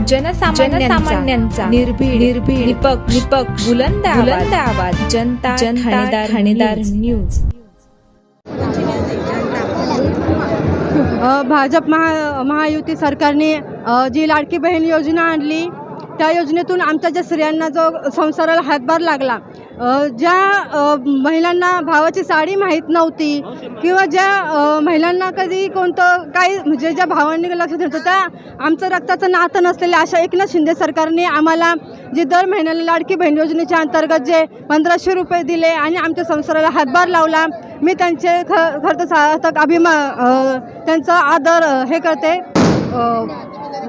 जनसामान्यांचा निर्भीड निपक्ष बुलंद आवाज जनता ठाणेदार न्यूज। भाजप महायुती सरकारने जी लाडकी बहीण योजना आणली त्या योजनेतून आमच्या ज्या स्त्रियांना जो संसाराला हातभार लागला, ज्या महिलांना भावाची साडी माहीत नव्हती किंवा ज्या महिलांना कधी कोणतं काही म्हणजे ज्या भावांनी लक्ष देत होतं, त्या आमचं रक्ताचं नातं नसलेल्या अशा एकनाथ शिंदे सरकारने आम्हाला जे दर महिन्याला लाडकी बहीण योजनेच्या अंतर्गत जे 1500 रुपये दिले आणि आमच्या संसाराला हातभार लावला, मी त्यांचे खरं तर सार्थक त्यांचा आदर हे करते,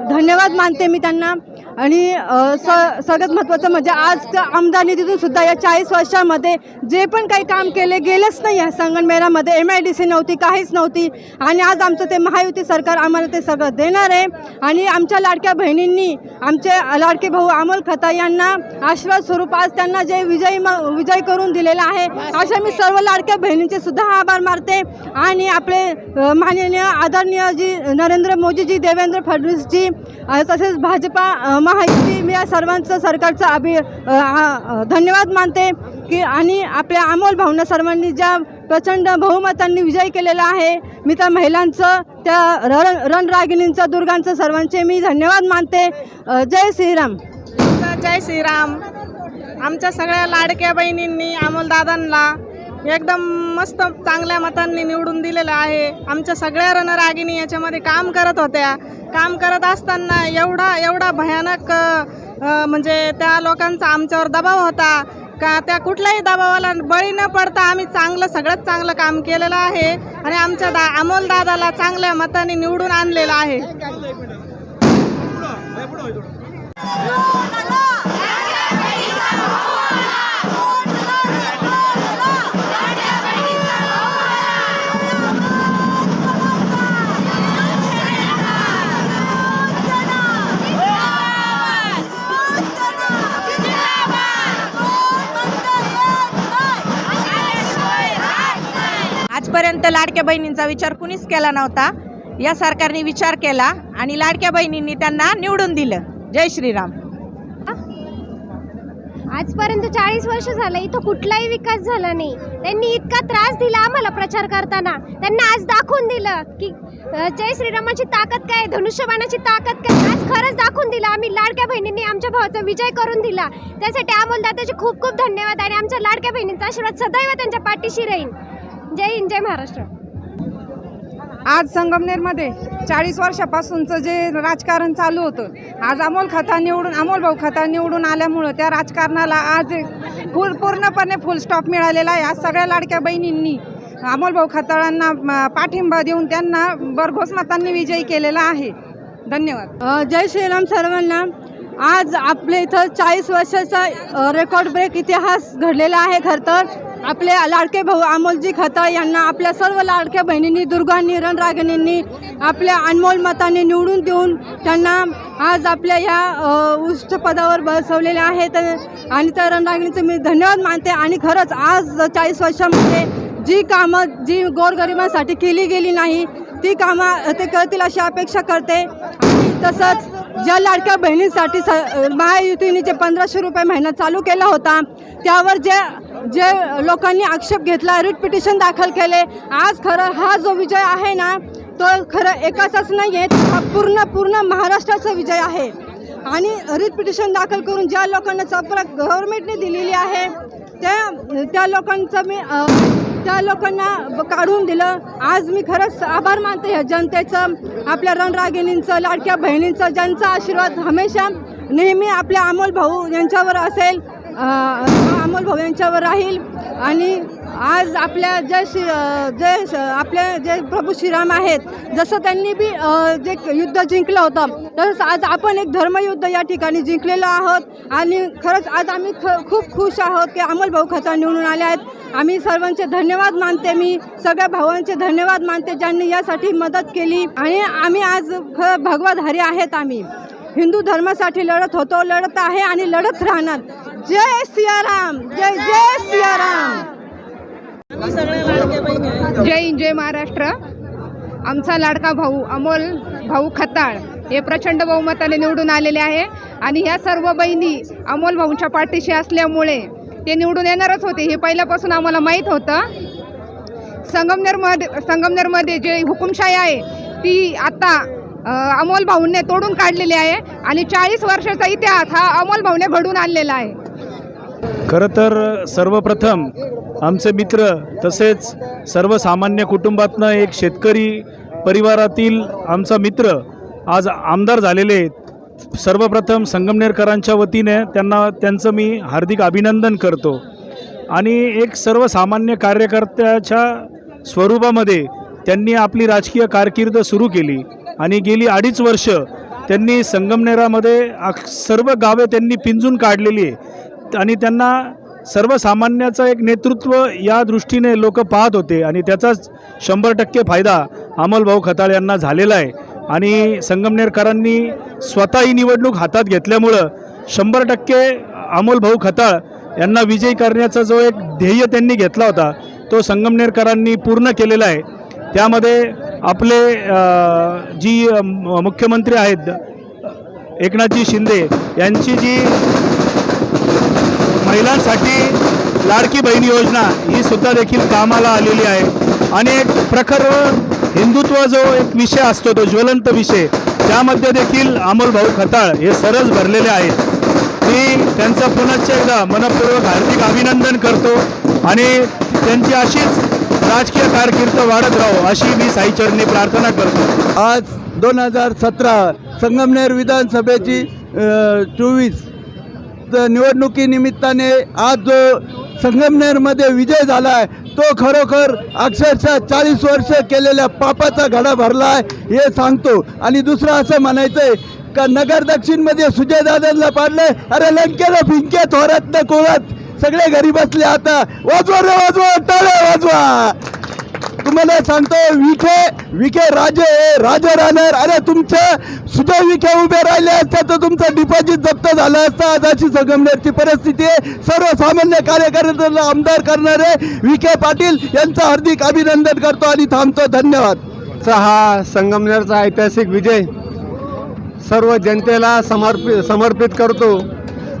धन्यवाद मानते मी त्यांना। आणि सगळ्यात महत्त्वाचं म्हणजे आज आमदार निधीतून सुद्धा या 40 वर्षामध्ये जे पण काही काम गेलेच नाही या संगमनेरमध्ये, MIDC नव्हती, काहीच नव्हती आणि आज आमचं ते महायुती सरकार आम्हाला ते सगळं देणार आहे। आणि आमच्या लाडक्या बहिणींनी आमचे लाडके भाऊ अमोल खताळ यांना आशीर्वाद स्वरूप आज त्यांना जे विजय करून दिलेला आहे, अशा मी सर्व लाडक्या बहिणींचे सुद्धा आभार मानते। आणि आपले माननीय आदरणीय जी नरेंद्र मोदीजी, देवेंद्र फडणवीसजी तसेच भाजपा महायुती, मी या सर्वांचं सरकारचा धन्यवाद मानते की आणि आपल्या अमोल भाऊंना सर्वांनी ज्या प्रचंड बहुमतांनी विजय केलेला आहे, मी त्या महिलांचं, त्या रणरागिणींचं, दुर्गांचं सर्वांचे मी धन्यवाद मानते। जय श्रीराम। जय श्रीराम। आमच्या सगळ्या लाडक्या बहिणींनी अमोलदादांना एकदम मस्त चांगल्या मतांनी निवडून दिलेलं आहे। आमच्या सगळ्या रणरागिणी याच्यामध्ये काम करत होत्या। काम करत असताना एवढा भयानक म्हणजे त्या लोकांचा आमच्यावर दबाव होता का त्या कुठल्याही दबावाला बळी न पडता आम्ही सगळ्यात चांगलं काम केलेलं आहे आणि आमच्या अमोलदादाला चांगल्या मताने निवडून आणलेलं आहे। आजपर्यंत लाडक्या बहिणींचा विचार कुणीच केला नव्हता, या सरकारने विचार केला आणि लाडक्या बहिणींनी त्यांना निवडून दिलं। जय श्रीराम। आजपर्यंत 40 वर्ष झालं इथं कुठलाही विकास झाला नाही। त्यांनी इतका त्रास दिला आम्हाला प्रचार करताना, त्यांना आज दाखवून दिलं की जय श्रीरामाची ताकद काय, धनुष्यबाणाची ताकद काय, आज खरंच दाखवून दिलं। आम्ही लाडक्या बहिणींनी आमच्या भावाचा विजय करून दिला, त्यासाठी अमोलदादाचे खूप खूप धन्यवाद आणि आमच्या लाडक्या बहिणींचा आशीर्वाद सदैव त्यांच्या पाठीशी राहील। जय हिंद, जय महाराष्ट्र। आज संगमनेरमध्ये 40 वर्षापासूनचं जे राजकारण चालू होतं, आज अमोल भाऊ खताळ निवडून आल्यामुळं त्या राजकारणाला आज पूर्णपणे फुल स्टॉप मिळालेला आहे। आज सगळ्या लाडक्या बहिणींनी अमोल भाऊ खताळांना पाठिंबा देऊन त्यांना भरघोस मतांनी विजयी केलेला आहे। धन्यवाद। जय श्रीराम सर्वांना। आज आपल्या इथं 40 वर्षाचा रेकॉर्ड ब्रेक इतिहास घडलेला आहे। खरं तर आपले लाडके भाऊ अमोलजी खताळ यांना आपल्या सर्व लाडक्या बहिणींनी, दुर्गांनी, रणरागिणींनी आपल्या अनमोल मताने निवडून देऊन त्यांना आज आपल्या या उच्च पदावर बसवलेले आहेत आणि त्या रणरागिणीचं मी धन्यवाद मानते। आणि खरंच आज 40 वर्षामध्ये जी कामं जी गोरगरिबांसाठी केली गेली नाही ती कामं ते करतील अशी अपेक्षा करते। आणि तसंच ज्या लाडक्या बहिणींसाठी महायुतीने जे 1500 रुपये महिना चालू केला होता, त्यावर जे लोकांनी आक्षेप घेतला, रिट पिटिशन दाखल केले, आज खरं हा जो विजय आहे ना, तो खरं एकाचाच नाही आहे, हा पूर्ण महाराष्ट्राचा विजय आहे। आणि रिट पिटिशन दाखल करून ज्या लोकांना चपरा गव्हर्नमेंटने दिलेली आहे त्या लोकांना काढून दिलं। आज मी खरंच आभार मानते ह्या जनतेचं, आपल्या रणरागिणींचं, लाडक्या बहिणींचं, ज्यांचा आशीर्वाद हमेशा नेहमी आपल्या अमोल भाऊ यांच्यावर असेल, अमोल भाऊ यांच्यावर राहील। आणि आज आपल्या आपले जे प्रभू श्रीराम आहेत, जसं त्यांनी बी जे युद्ध जिंकलं होतं, तसंच आज आपण एक धर्मयुद्ध या ठिकाणी जिंकलेलो आहोत। आणि खरंच आज आम्ही खूप खुश आहोत की अमोल भाऊ खताळ निवडून आले आहेत। आम्ही सर्वांचे धन्यवाद मानते, मी सगळ्या भावांचे धन्यवाद मानते ज्यांनी यासाठी मदत केली। आणि आम्ही आज भगवाधारी आहेत, आम्ही हिंदू धर्मासाठी लढत होतो, लढत आहे आणि लढत राहणार। जय सियाराम, जय जय सियाराम। जय हिंद, जय महाराष्ट्र। आमचा लाडका भाऊ अमोल भाऊ खताळ हे प्रचंड बहुमताने निवडून आलेले आहे आणि ह्या सर्व बहिणी अमोल भाऊंच्या पाठीशी असल्यामुळे ते निवडून येणारच होते हे पहिल्यापासून आम्हाला माहीत होतं. संगमनेरमध्ये जे हुकुमशाही आहे ती आता अमोल भाऊंने तोडून काढलेली आहे आणि 40 वर्षाचा इतिहास हा अमोल भाऊने घडून आणलेला आहे. खरं तर सर्वप्रथम आमचे मित्र तसेच सर्वसामान्य कुटुंबातनं एक शेतकरी परिवारातील आमचा मित्र आज आमदार झालेले आहेत. सर्वप्रथम संगमनेरकरांच्या वतीने त्यांचं मी हार्दिक अभिनंदन करतो आणि एक सर्वसामान्य कार्यकर्त्याच्या स्वरूपामध्ये त्यांनी आपली राजकीय कारकीर्द सुरू केली आणि गेली 2.5 वर्ष त्यांनी संगमनेरामध्ये सर्व गावे त्यांनी पिंजून काढलेली आहे आणि त्यांना सर्वसामान्याचं एक नेतृत्व या दृष्टीने लोक पाहत होते आणि त्याचाच 100% फायदा अमोलभाऊ खताळ यांना झालेला आहे. आणि संगमनेरकरांनी स्वतः ही निवडणूक हातात घेतल्यामुळं 100% अमोलभाऊ खताळ यांना विजयी करण्याचा जो एक ध्येय त्यांनी घेतला होता तो संगमनेरकरांनी पूर्ण केलेला आहे. त्यामध्ये आपले जी मुख्यमंत्री आहेत एकनाथजी शिंदे यांची जी महिलांसाठी लाडकी बहीण योजना ही सुद्धा देखील कामाला आलेली आहे आणि एक प्रखर हिंदुत्व जो एक विषय असतो तो ज्वलंत विषय त्यामध्ये देखील अमोलभाऊ खताळ हे सरस भरलेले आहेत. मी त्यांचं पुनश्च एकदा मनपूर्वक हार्दिक अभिनंदन करतो आणि त्यांची अशीच राजकीय कारकीर्द वाढत राहो अशी मी साईचरणी प्रार्थना करतो. आज 2017 संगमनेर विधानसभेची 24 निवडणुकीनिमित्ताने आज जो संगमनेरमध्ये विजय झाला आहे तो खरोखर अक्षरशः 40 वर्ष केलेल्या पापाचा घडा भरला आहे हे सांगतो. आणि दुसरं असं म्हणायचं आहे का नगर दक्षिणमध्ये सुजयदादांना पाडलंय. अरे लंकेला फिंके थोरात न कोळात सगळे घरी बसले आता वाजवा रे वाजवा टाळे वाजवा. तुम्हाला सांगतो विखे राजे राहणार. अरे तुमचं सुजय विखे उभे राहिले असते तर तुमचं डिपॉझिट जप्त झालं असतं. आज अशी संगमनेरची परिस्थिती आहे. सर्वसामान्य कार्यकर्त्यांना आमदार करणारे विखे पाटील यांचं हार्दिक अभिनंदन करतो आणि थांबतो. धन्यवाद. हा संगमनेरचा ऐतिहासिक विजय सर्व जनतेला समर्पित करतो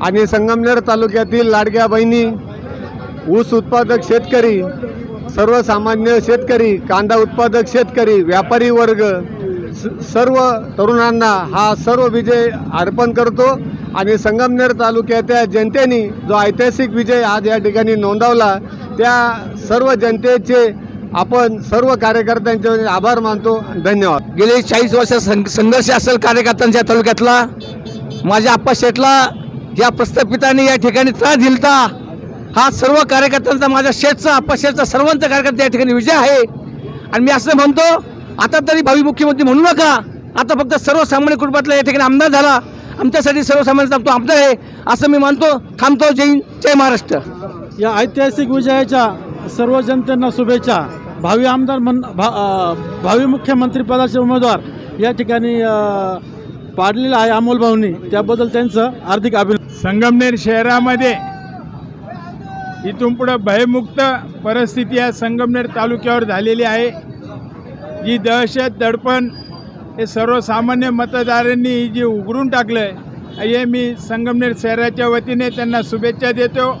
आणि संगमनेर तालुक्यातील लाडक्या बहिणी ऊस उत्पादक शेतकरी सर्वसामान्य शेतकरी कांदा उत्पादक शेतकरी व्यापारी वर्ग सर्व तरुणांना हा सर्व विजय अर्पण करतो आणि संगमनेर तालुक्याच्या जनतेने जो ऐतिहासिक विजय आज या ठिकाणी नोंदवला त्या सर्व जनतेचे आपण सर्व कार्यकर्त्यांचे आभार मानतो. धन्यवाद. गेले 40 वर्ष संघर्ष असेल कार्यकर्त्यांच्या तालुक्यातला. माझ्या आप्पा शेटला या प्रस्थापितांनी या ठिकाणी त्रास दिलता. हा सर्व कार्यकर्त्यांचा माझ्या शेठचा आप्पा शेठचा सर्वांचा कार्यकर्ता या ठिकाणी विजय आहे. आणि मी असं म्हणतो आता तरी भावी मुख्यमंत्री म्हणू नका. आता फक्त सर्वसामान्य कुटुंबातला या ठिकाणी आमदार झाला. आमच्यासाठी सर्वसामान्य तो आमदार आहे असं मी मानतो. थांबतो. जय हिंद जय महाराष्ट्र. या ऐतिहासिक विजयाच्या सर्व जनतेंना शुभेच्छा. भावी आमदार भावी मुख्यमंत्री पदाचे उमेदवार या ठिकाणी पाडलेलं आहे अमोल भाऊंनी. त्याबद्दल त्यांचं हार्दिक अभिनंदन. संगमनेर शहरामध्ये इथून पुढं भयमुक्त परिस्थिती या संगमनेर तालुक्यावर झालेली आहे. जी दहशत दडपण हे सर्वसामान्य मतदारांनी जे उघडून टाकलं आहे हे मी संगमनेर शहराच्या वतीने त्यांना शुभेच्छा देतो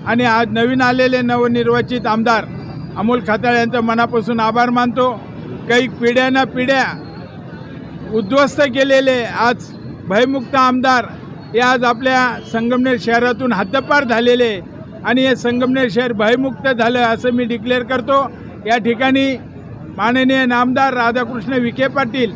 आणि आज नवीन आलेले नवनिर्वाचित आमदार अमोल खताळ यांचा मनापासून आभार मानतो. काही पिढ्या उद्ध्वस्त केलेले आज भयमुक्त आमदार हे आज आपल्या संगमनेर शहरातून हद्दपार झालेले आणि हे संगमनेर शहर भयमुक्त झालं असं मी डिक्लेअर करतो. या ठिकाणी माननीय नामदार राधाकृष्ण विखे पाटील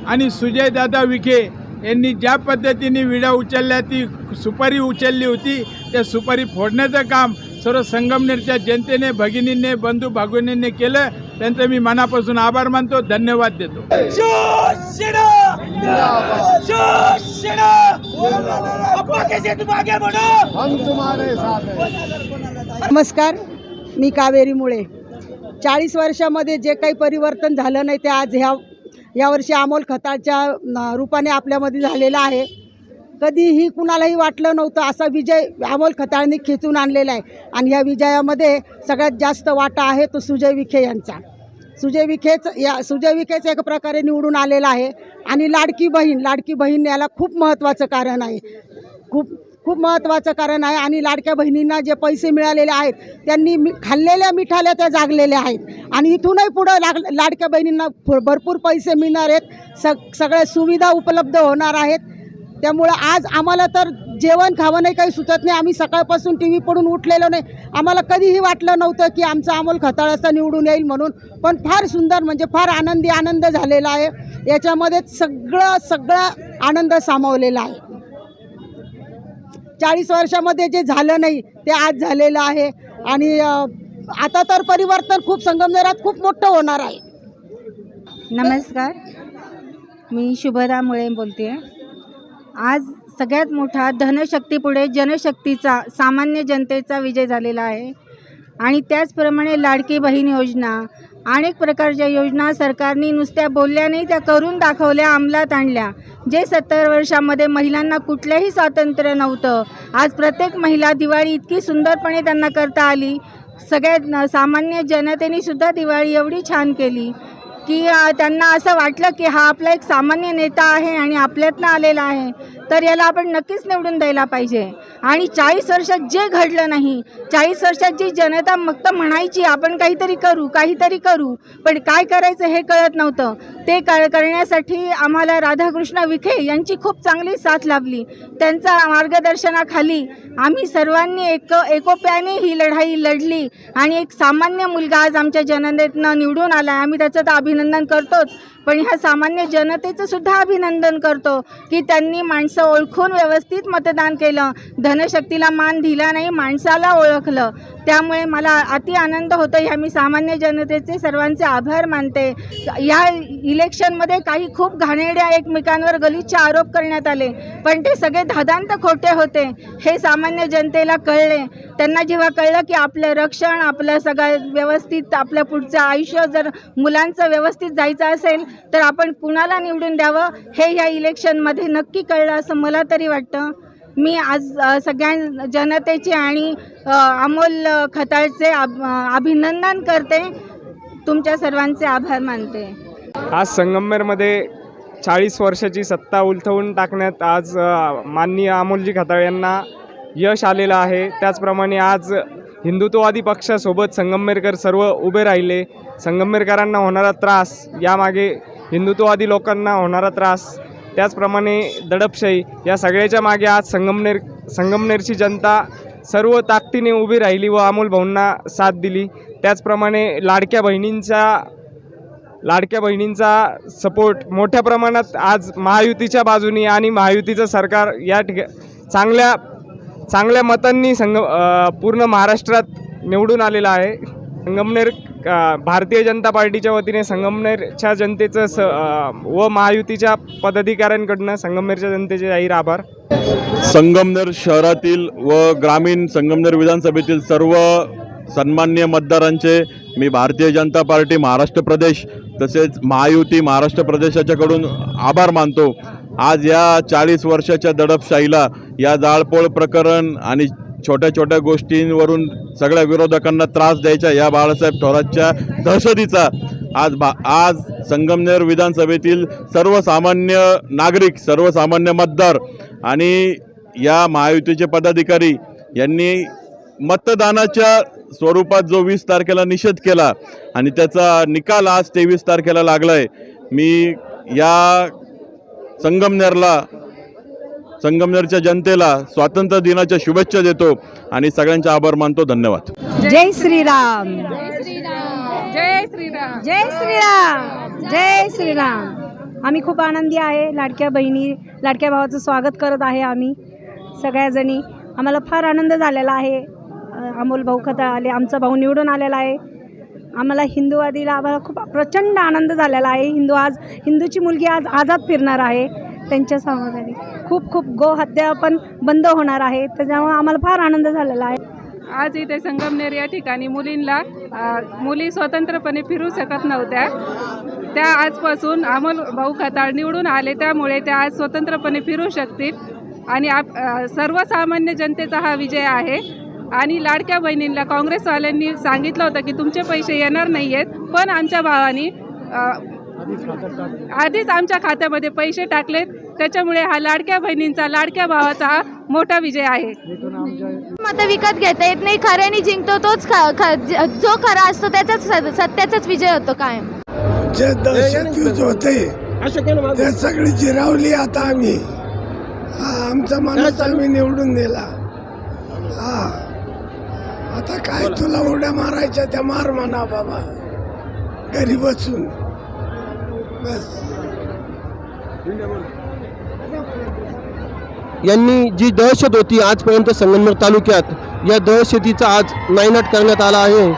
आणि सुजयदादा विखे यांनी ज्या पद्धतीने विडा उचलल्या ती सुपारी उचलली होती त्या सुपारी फोडण्याचं काम सर्व संगमनेरच्या जनतेने भगिनींनी बंधू भगिनींनी केलं. त्यांचं मी मनापासून आभार मानतो. धन्यवाद देतो. नमस्कार. मी कावेरी मुळे. 40 वर्षामध्ये जे काही परिवर्तन झालं नाही ते आज यावर्षी अमोल खताळच्या रूपाने आपल्यामध्ये झालेलं आहे. कधीही कुणालाही वाटलं नव्हतं असा विजय अमोल खताळनी खेचून आणलेला आहे आणि ह्या विजयामध्ये सगळ्यात जास्त वाटा आहे तो सुजय विखे यांचा. सुजय विखेच एक प्रकारे निवडून आलेला आहे. आणि लाडकी बहीण याला खूप महत्त्वाचं कारण आहे. खूप महत्त्वाचं कारण आहे. आणि लाडक्या बहिणींना जे पैसे मिळालेले आहेत त्यांनी खाल्लेल्या मिठाल्या त्या जागलेल्या आहेत. आणि इथूनही पुढं लाडक्या बहिणींना भरपूर पैसे मिळणार आहेत. सगळ्या सुविधा उपलब्ध होणार आहेत. त्यामुळं आज आम्हाला तर जेवण खावं नाही काही सुचत नाही. आम्ही सकाळपासून टी व्ही पडून उठलेलो नाही. आम्हाला कधीही वाटलं नव्हतं की आमचा अमोल खताळ असा निवडून येईल म्हणून. पण फार सुंदर म्हणजे फार आनंद झालेला आहे. याच्यामध्ये सगळा आनंद सामावलेला आहे. 40 वर्षामध्ये जे झालं नाही ते आज झालेलं आहे. आणि आता तर परिवर्तन खूप संगमनेरात खूप मोठं होणार आहे. नमस्कार, मी शुभदा मुळे बोलते. आज सगळ्यात मोठा धनशक्तीपुढे जनशक्तीचा सामान्य जनतेचा विजय झालेला आहे. आणि त्याचप्रमाणे लाडकी बहीण योजना, अनेक प्रकारच्या योजना सरकारने नुसत्या बोलल्या नाही, त्या करून दाखवल्या, अंमलात आणल्या. जे 70 वर्षामध्ये महिलांना कुठलंही स्वातंत्र्य नव्हतं, आज प्रत्येक महिला दिवाळी इतकी सुंदरपणे त्यांना करता आली. सगळ्यात सामान्य जनतेने सुद्धा दिवाळी एवढी छान केली की त्यांना असं वाटलं की हा आपला एक सामान्य नेता आहे आणि आपल्यातनं आलेला आहे, तर याला आपण नक्कीच निवडून द्यायला पाहिजे. आणि 40 वर्षात जे घडलं नाही, 40 वर्षात जी जनता फक्त म्हणायची आपण काहीतरी करू, पण काय करायचं हे कळत नव्हतं. ते करण्यासाठी आम्हाला राधाकृष्ण विखे यांची खूप चांगली साथ लाभली. त्यांच्या मार्गदर्शनाखाली आम्ही सर्वांनी एकोप्याने ही लढाई लढली आणि एक सामान्य मुलगा आज आमच्या जनतेतनं निवडून आला आहे. आम्ही त्याचं तर अभिनंदन करतोच, पण ह्या सामान्य जनतेचं सुद्धा अभिनंदन करतो की त्यांनी माणसं ओळखून व्यवस्थित मतदान केलं. धनशक्तीला मान दिला नाही, माणसाला ओळखलं. त्यामुळे मला अति आनंद होतो. ह्या मी सामान्य जनतेचे सर्वांचे आभार मानते. या इलेक्शनमध्ये काही खूप घाणेरड्या एकमेकांवर गलिच्छ आरोप करण्यात आले, पण ते सगळे धादांत खोटे होते हे सामान्य जनतेला कळले. त्यांना जेव्हा कळलं की आपलं रक्षण, आपलं सगळं व्यवस्थित, आपलं पुढचं आयुष्य जर मुलांचं व्यवस्थित जायचं असेल तर आपण कुणाला निवडून द्यावं हे ह्या इलेक्शनमध्ये नक्की कळलं असं मला तरी वाटतं. मी आज सगळ्या जनतेचे आणि अमोल खताळचे अभिनंदन करते. तुमच्या सर्वांचे आभार मानते. आज संगमनेरमध्ये 40 वर्षाची सत्ता उलथवून टाकण्यात आज माननीय अमोलजी खताळ यांना यश आलेलं आहे. त्याचप्रमाणे आज हिंदुत्ववादी पक्षासोबत संगमनेरकर सर्व उभे राहिले. संगमनेरकरांना होणारा त्रास, यामागे हिंदुत्ववादी लोकांना होणारा त्रास, त्याचप्रमाणे दडपशाही, या सगळ्याच्या मागे आज संगमनेरची जनता सर्व ताकदीने उभी राहिली व अमोल भाऊंना साथ दिली. त्याचप्रमाणे लाडक्या बहिणींचा सपोर्ट मोठ्या प्रमाणात आज महायुतीच्या बाजूनी आणि महायुतीचं सरकार या चांगल्या मतांनी पूर्ण महाराष्ट्रात निवडून आलेलं आहे. संगमनेर भारतीय जनता पार्टीच्या वतीने संगमनेरच्या जनतेचं व महायुतीच्या पदाधिकाऱ्यांकडनं संगमनेरच्या जनतेचे जाहीर आभार. संगमनेर शहरातील व ग्रामीण संगमनेर विधानसभेतील सर्व सन्माननीय मतदारांचे मी भारतीय जनता पार्टी महाराष्ट्र प्रदेश तसेच महायुती महाराष्ट्र प्रदेशाच्याकडून आभार मानतो. आज या 40 वर्षाच्या दडपशाहीला, या जाळपोळ प्रकरण आणि छोट्या छोट्या गोष्टींवरून सगळ्या विरोधकांना त्रास द्यायच्या या बाळासाहेब थोरातच्या दहशतीचा आज संगमनेर विधानसभेतील सर्वसामान्य नागरिक, सर्वसामान्य मतदार आणि या महायुतीचे पदाधिकारी यांनी मतदानाच्या स्वरूपात जो 20 तारखेला निषेध केला आणि त्याचा निकाल आज 23 तारखेला लागला आहे. मी या संगमनेरच्या जनतेला स्वातंत्र्य दिनाच्या शुभेच्छा देतो आणि सगळ्यांचे आभार मानतो. धन्यवाद. जय श्रीराम. जय श्रीराम. आम्ही खूप आनंदी आहे. लाडक्या भावाचं स्वागत करत आहे आम्ही सगळ्याजणी. आम्हाला फार आनंद झालेला आहे. अमोल भाऊ खताळ आले, आमचा भाऊ निवडून आलेला आहे. आम्हाला आम्हाला खूप प्रचंड आनंद झालेला आहे. हिंदूची मुलगी आज आझाद फिरणार आहे. त्यांच्या समाधानी खूप गोहत्या पण बंद होणार आहे. त्याच्यामुळे आम्हाला फार आनंद झालेला आहे. आज इथे संगमनेर या ठिकाणी मुली स्वतंत्रपणे फिरू शकत नव्हत्या. त्या आजपासून अमोल भाऊ खताळ निवडून आले, त्यामुळे त्या आज स्वतंत्रपणे फिरू शकतील. आणि सर्वसामान्य जनतेचा हा विजय आहे. आणि लाडक्या बहिणींना काँग्रेसवाल्यांनी सांगितलं होतं की तुमचे पैसे येणार नाही आहेत, पण आमच्या भावानी आधीच आमच्या खात्यामध्ये पैसे टाकलेत. त्याच्यामुळे हा लाडक्या बहिणींचा, लाडक्या भावाचा हा मोठा विजय आहे. मतं विकत घेता येत नाही, खऱ्याने जिंकतो तोच जो खरा असतो त्याचाच सत्याचाच विजय होतो कायम. जे दहशत होते ते सगळी जिरावली आता आम्ही. आमचा माणूस आम्ही निवडून दिला. आता काय तुला उड्या मारायच्या त्या मार म्हणा बाबा, घरी बसून बस. यांनी जी दहशत होती आजपर्यंत संगमनेर तालुक्यात, या दहशतीचा आज नायनाट करण्यात आला आहे.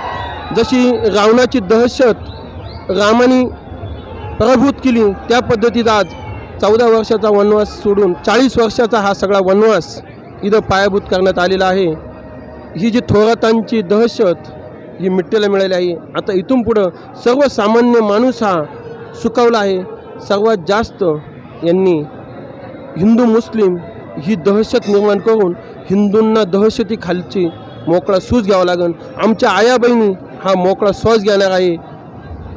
जशी रावणाची दहशत रामाने पराभूत केली, त्या पद्धतीत आज 14 वर्षाचा वनवास सोडून 40 वर्षाचा हा सगळा वनवास इथं पायाभूत करण्यात आलेला आहे. ही जी थोरातांची दहशत ही मिटलेला मिळाली आहे. आता इथून पुढं सर्वसामान्य माणूस हा सुखावला आहे. सर्वात जास्त यांनी हिंदू मुस्लिम ही दहशत निर्माण करून हिंदूंना दहशतीखालची मोकळा सूज घ्यावा लागेल. आमच्या आया बहिणी हा मोकळा श्वास घेणार आहे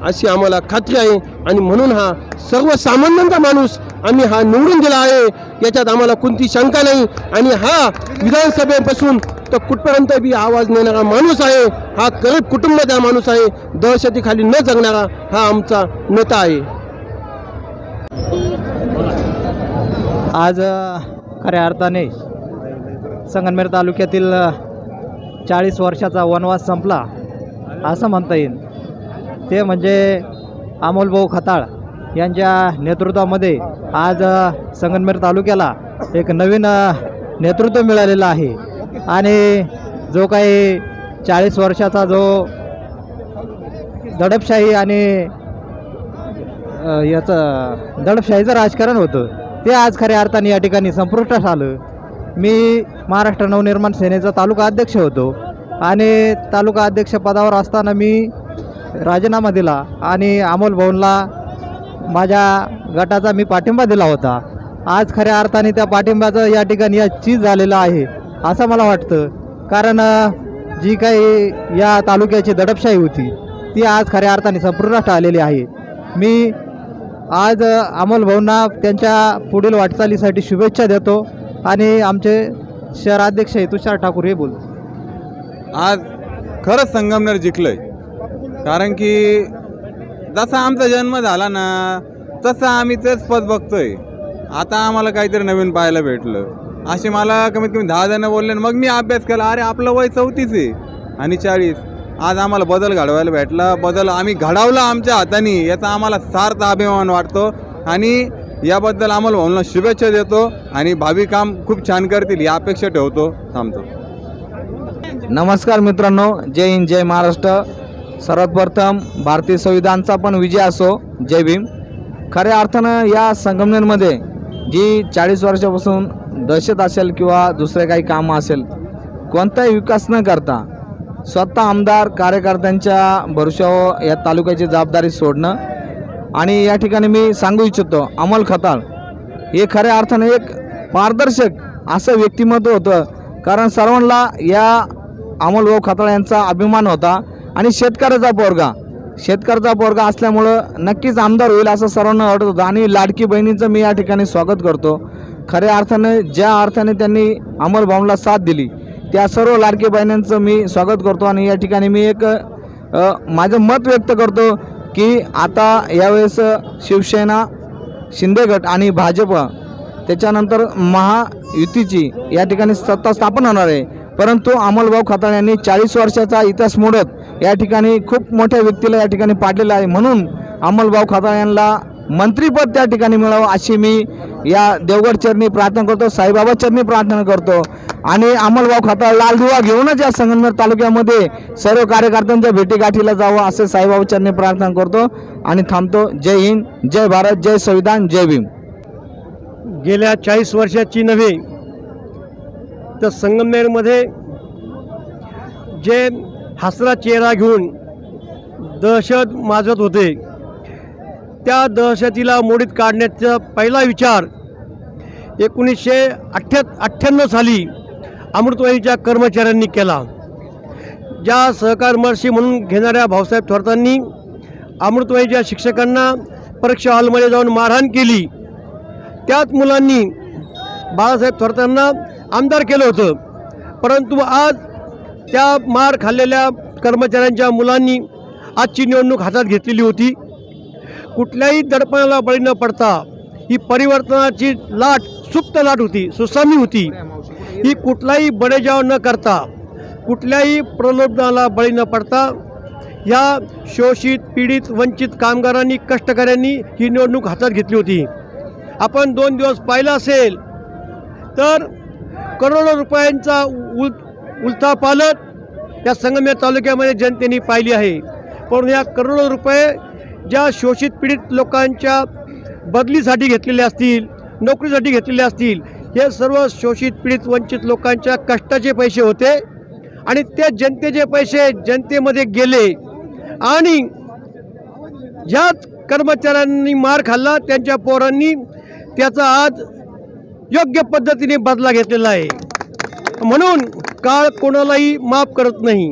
अशी आम्हाला खात्री आहे. आणि म्हणून हा सर्वसामान्यांचा माणूस आम्ही हा निवडून दिला आहे, याच्यात आम्हाला कोणती शंका नाही. आणि हा विधानसभेपासून तर कुठपर्यंत बी आवाज नेणारा माणूस आहे. हा गरीब कुटुंबाचा माणूस आहे. दहशतीखाली न जगणारा हा आमचा नेता आहे. आज खऱ्या अर्थाने संगमनेर तालुक्यातील 40 वर्षाचा वनवास संपला असं म्हणता येईल. ते म्हणजे अमोलभाऊ खताळ यांच्या नेतृत्वामध्ये आज संगमनेर तालुक्याला एक नवीन नेतृत्व मिळालेलं आहे. आणि जो काही 40 वर्षाचा जो दडपशाही आणि याचं दडपशाहीचं राजकारण होतं ते आज खऱ्या अर्थाने या ठिकाणी संपुष्टात आलं. मी महाराष्ट्र नवनिर्माण सेनेचा तालुका अध्यक्ष होतो आणि तालुका अध्यक्षपदावर असताना मी राजीनामा दिला आणि अमोल भाऊंना माझ्या गटाचा मी पाठिंबा दिला होता. आज खऱ्या अर्थाने त्या पाठिंब्याचं या ठिकाणी या चीज झालेलं आहे असं मला वाटतं. कारण जी काही या तालुक्याची दडपशाही होती ती आज खऱ्या अर्थाने संपुष्टात आलेली आहे. मी आज अमोल भाऊंना त्यांच्या पुढील वाटचालीसाठी शुभेच्छा देतो आणि आमचे शहराध्यक्ष तुषार ठाकूर हे बोलतो. आज खरंच संगमनेर जिंकलंय, कारण की जसा आमचा जन्म झाला ना तसं आम्ही तेच पद बघतोय. आता आम्हाला काहीतरी नवीन पाहायला भेटलं. असे मला कमीत कमी 10 जण बोलले, मग मी अभ्यास केला. अरे आपलं वय 34 आहे आणि 40. आज आम्हाला बदल घडवायला भेटला. बदल आम्ही घडवला आमच्या हाताने, याचा आम्हाला सार्थ अभिमान वाटतो आणि याबद्दल आम्हाला भाऊंना शुभेच्छा देतो आणि भावी काम खूप छान करतील या अपेक्षा ठेवतो. थांबतो. नमस्कार मित्रांनो, जय हिंद, जय महाराष्ट्र. सर्वात प्रथम भारतीय संविधानचा पण विजय असो, जय भीम. खऱ्या अर्थानं या संगमनेरमध्ये जी 40 वर्षापासून दहशत असेल किंवा दुसरे काही कामं असेल, कोणताही विकास न करता स्वतः आमदार कार्यकर्त्यांच्या भरोशावर या तालुक्याची जबाबदारी सोडणं. आणि या ठिकाणी मी सांगू इच्छितो, अमोल खताळ हे खऱ्या अर्थाने एक पारदर्शक असं व्यक्तिमत्व होतं. कारण सर्वांना या अमोलभाऊ खताळ यांचा अभिमान होता आणि शेतकऱ्याचा पोरगा असल्यामुळं नक्कीच आमदार होईल असं सर्वांना वाटत होतं. आणि लाडकी बहिणींचं मी या ठिकाणी स्वागत करतो. खऱ्या अर्थाने ज्या अर्थाने त्यांनी अमोलभाऊंना साथ दिली त्या सर्व लाडकी बहिणींचं मी स्वागत करतो. आणि या ठिकाणी मी एक माझं मत व्यक्त करतो की आता यावेळेस शिवसेना, शिंदे गट आणि भाजप त्याच्यानंतर महायुतीची या ठिकाणी सत्ता स्थापन होणार आहे. परंतु अमोलभाऊ खताळ यांनी 40 वर्षाचा इतिहास मोडत या ठिकाणी खूप मोठ्या व्यक्तीला या ठिकाणी पाडलेलं आहे. म्हणून अमोलभाऊ खताळ यांना मंत्रिपद त्या ठिकाणी मिळावं अशी मी या देवगड चरणी प्रार्थना करतो, साईबाबा चरणी प्रार्थना करतो. आणि अमोलभाऊ खताळ लाल दिवा घेऊनच या संगमनेर तालुक्यामध्ये सर्व कार्यकर्त्यांच्या भेटीगाठीला जावं असे साईबाबा चरणी प्रार्थना करतो आणि थांबतो. जय हिंद, जय भारत, जय संविधान, जय भीम. गेल्या 40 वर्षाची नव्हे तर संगमनेरमध्ये जे हसरा चेहरा घेऊन दहशत माजत होते त्या दहशतीला मोडीत काढण्याचा पहिला विचार 1998 साली अमृतवाणीच्या कर्मचाऱ्यांनी केला. ज्या सहकारमर्षी म्हणून घेणाऱ्या भाऊसाहेब थोरातांनी अमृतवाणीच्या शिक्षकांना परीक्षा हॉलमध्ये जाऊन मारहाण केली, त्याच मुलांनी बाळासाहेब थोरातांना आमदार केलं होतं. परंतु आज त्या मार खाल्लेल्या कर्मचाऱ्यांच्या मुलांनी आजची निवडणूक हातात घेतलेली होती. कुठल्याही दडपणाला बळी न पडता ही परिवर्तनाची लाट, सुप्त लाट होती, सुसामी होती. ही कुठलाही बडेजाव न करता, कुठल्याही प्रलोभनाला बळी न पडता या शोषित, पीडित, वंचित कामगारांनी, कष्टकऱ्यांनी ही निवडणूक हातात घेतली होती. आपण 2 दिवस पाहिलं असेल तर करोडो रुपयांचा उलथापालट या संगमनेर तालुक्यामध्ये जनतेने पाहिली आहे. पण या करोडो रुपये ज्या शोषित पीडित लोकांच्या बदलीसाठी घेतलेले असतील, नोकरीसाठी घेतलेले असतील, हे सर्व शोषित पीडित वंचित लोकांच्या कष्टाचे पैसे होते आणि ते जनतेचे पैसे जनतेमध्ये गेले आणि ज्याच कर्मचाऱ्यांनी मार खाल्ला त्यांच्या पोरांनी त्याचा आज योग्य पद्धतीने बदला घेतलेला आहे. म्हणून काळ कोणालाही माफ करत नाही.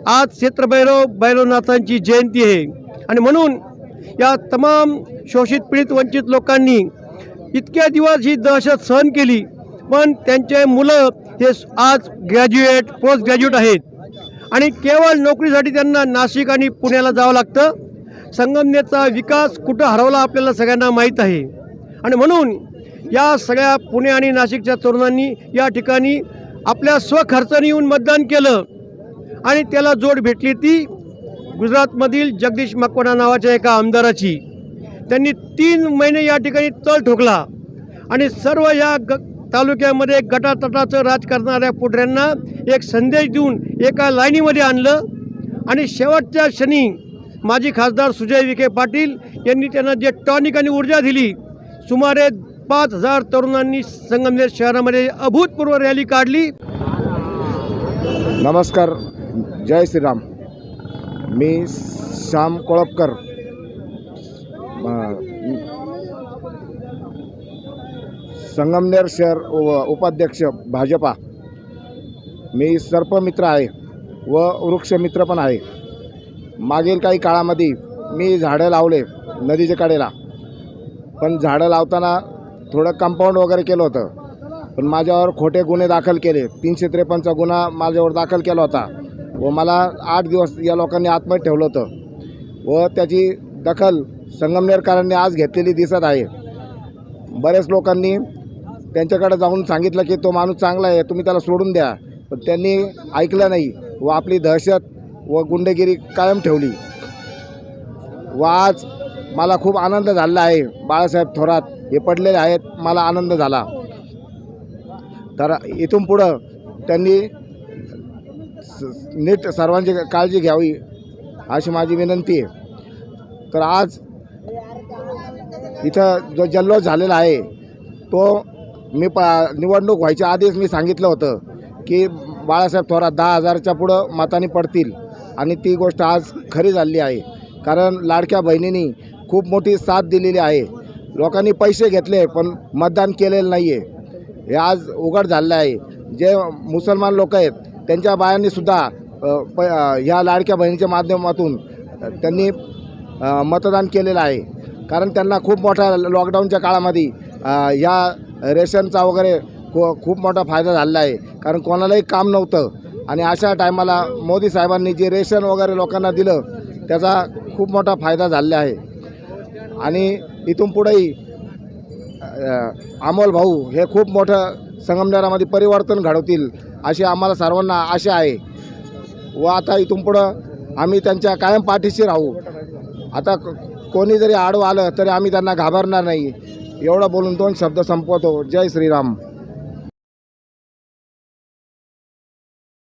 आज क्षेत्रभैरव भैरवनाथांची जयंती आहे आणि म्हणून या तमाम शोषित पीडित वंचित लोकांनी इतक्या दिवस ही दहशत सहन केली, पण त्यांचे मुलं हे आज ग्रॅज्युएट, पोस्ट ग्रॅज्युएट आहेत आणि केवळ नोकरीसाठी त्यांना नाशिक आणि पुण्याला जावं लागतं. संगमनेरचा विकास कुठं हरवला आपल्याला सगळ्यांना माहीत आहे आणि म्हणून या सगळ्या पुणे आणि नाशिकच्या तरुणांनी या ठिकाणी आपल्या स्वखर्चाने येऊन मतदान केलं आणि त्याला जोड भेटली ती गुजरातमधील जगदीश मकवाना नावाच्या एका आमदाराची. त्यांनी 3 महिने या ठिकाणी तळ ठोकला आणि सर्व या तालुक्यामध्ये गटातटाचं राज करणाऱ्या पुढऱ्यांना एक संदेश देऊन एका लाईनीमध्ये आणलं आणि शेवटच्या क्षणी माजी खासदार सुजय विखे पाटील यांनी त्यांना जे टॉनिक आणि ऊर्जा दिली, सुमारे 5,000 तरुणांनी संगमनेर शहरामध्ये अभूतपूर्व रॅली काढली. नमस्कार, जय श्रीराम. मी श्याम कोळपकर, संगमनेर शहर उपाध्यक्ष भाजपा. मी सर्पमित्र आहे व वृक्षमित्र पण आहे. मागील काही काळामध्ये मी झाडं लावले नदीच्या कडेला, पण झाडं लावताना थोडं कंपाऊंड वगैरे केलं होतं, पण माझ्यावर खोटे गुन्हे दाखल केले. 353चा गुन्हा माझ्यावर दाखल केला होता व मला 8 दिवस या लोकांनी आतमध्ये ठेवलं होतं व त्याची दखल संगमनेरकरांनी आज घेतलेली दिसत आहे. बरेच लोकांनी त्यांच्याकडे जाऊन सांगितलं की तो माणूस चांगला आहे, तुम्ही त्याला सोडून द्या, पण त्यांनी ऐकलं नाही व आपली दहशत व गुंडगिरी कायम ठेवली. व आज मला खूप आनंद झाला आहे. बाळासाहेब थोरात हे पडलेले आहेत, मला आनंद झाला. तर इथून पुढं त्यांनी नीट सर्वांची काळजी घ्यावी अशी माझी विनंती आहे. तर आज इथं जो जल्लोष झालेला आहे तो मी निवडणूक व्हायच्या आधीच मी सांगितलं होतं की बाळासाहेब थोरात 10,000च्या पुढं मतांनी पडतील आणि ती गोष्ट आज खरी झाली आहे. कारण लाडक्या बहिणींनी खूप मोठी साथ दिलेली आहे. लोकांनी पैसे घेतले पण मतदान केलेलं नाही आहे, हे आज उघड झालेलं आहे. जे मुसलमान लोक आहेत त्यांच्या बायांनीसुद्धा ह्या लाडक्या बहिणीच्या माध्यमातून त्यांनी मतदान केलेलं आहे. कारण त्यांना खूप मोठा लॉकडाऊनच्या काळामध्ये ह्या रेशनचा वगैरे खूप मोठा फायदा झाला आहे. कारण कोणालाही काम नव्हतं आणि अशा टायमाला मोदी साहेबांनी जे रेशन वगैरे लोकांना दिलं त्याचा खूप मोठा फायदा झाला आहे. आणि इथून पुढेही अमोल भाऊ हे खूप मोठं संगमनेरामध्ये परिवर्तन घडवतील अशी आम्हाला सर्वांना आशा आहे व आता इथून पुढं आम्ही त्यांच्या कायम पाठीशी राहू. आता कोणी जरी आडवं आलं तरी आम्ही त्यांना घाबरणार नाही. एवढं बोलून 2 शब्द संपवतो. जय श्रीराम.